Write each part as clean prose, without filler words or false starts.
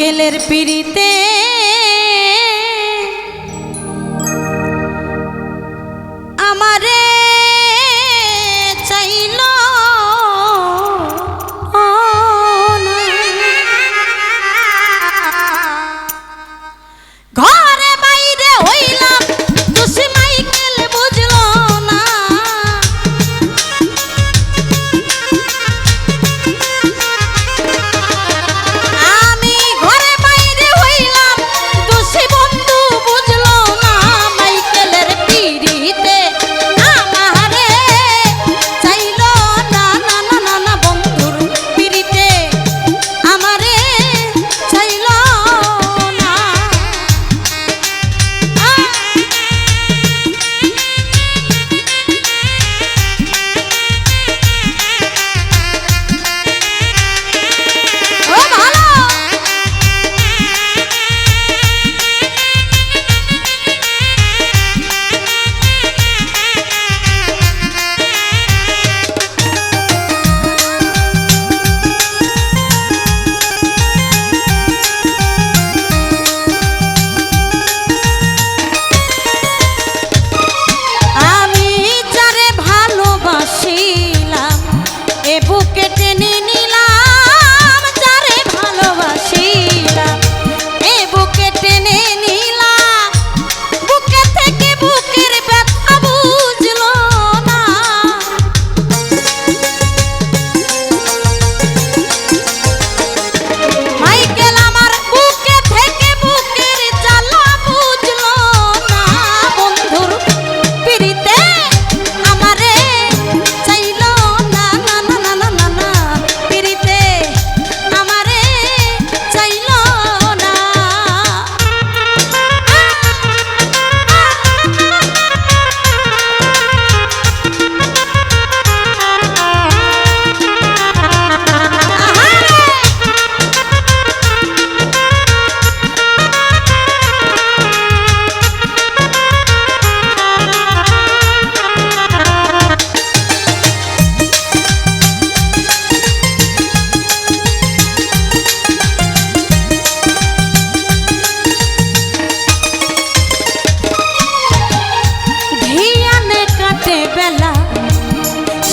মাইকেলের পিড়িতে আমারে চাইল ঘরে বাইরে হইলাম দোষী মাইকেল বুঝলো না আমি ঘরে বাইরে হইলাম দোষী বন্ধু বুঝলো না মাইকেলের পিড়িতে আমারে চাইল না না না না না বন্ধুর পিড়িতে আমারে চাইল না ও ভালো আমি যারে ভালোবাসিলাম এ বুকে টেনে নিলাম যারে ভালোবাসিলাম এ বুকে টেনে নিলাম বুকে থেকে বুকের ব্যথা বুঝলো না মাইকেল আমার বুকে থেকে বুকের জ্বালা বুঝলো না বন্ধুর পিড়িতে আমারে চাইল না না না না না না না পিড়িতে আমারে চাইল না ধিয়ানে কাটে বেলা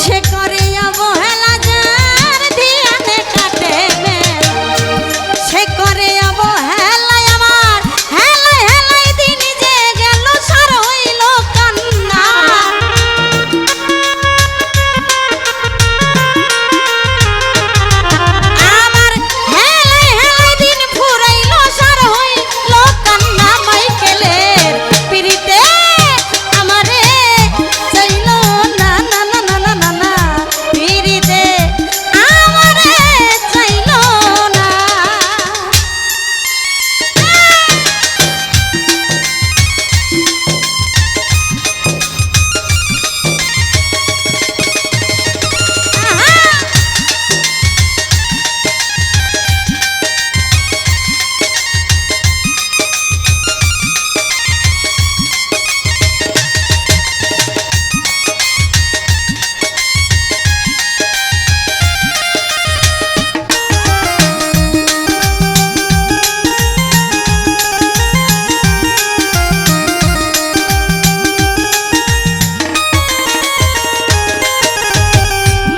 সে করে অবহেলা যার ধিয়ানে কাটে বেলা সে করে অবহেলায় আমার হেলায় হেলায় দিন যে গেল সার হইল কান্না আমার হেলায় হেলায় দিন ফুরাইল সার হইল কান্না মাইকেলের পিড়িতে আমারে চাইল না না না না না না না পিড়িতে আমারে চাইল না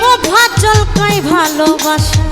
মোভা চলকাই ভালোবাসা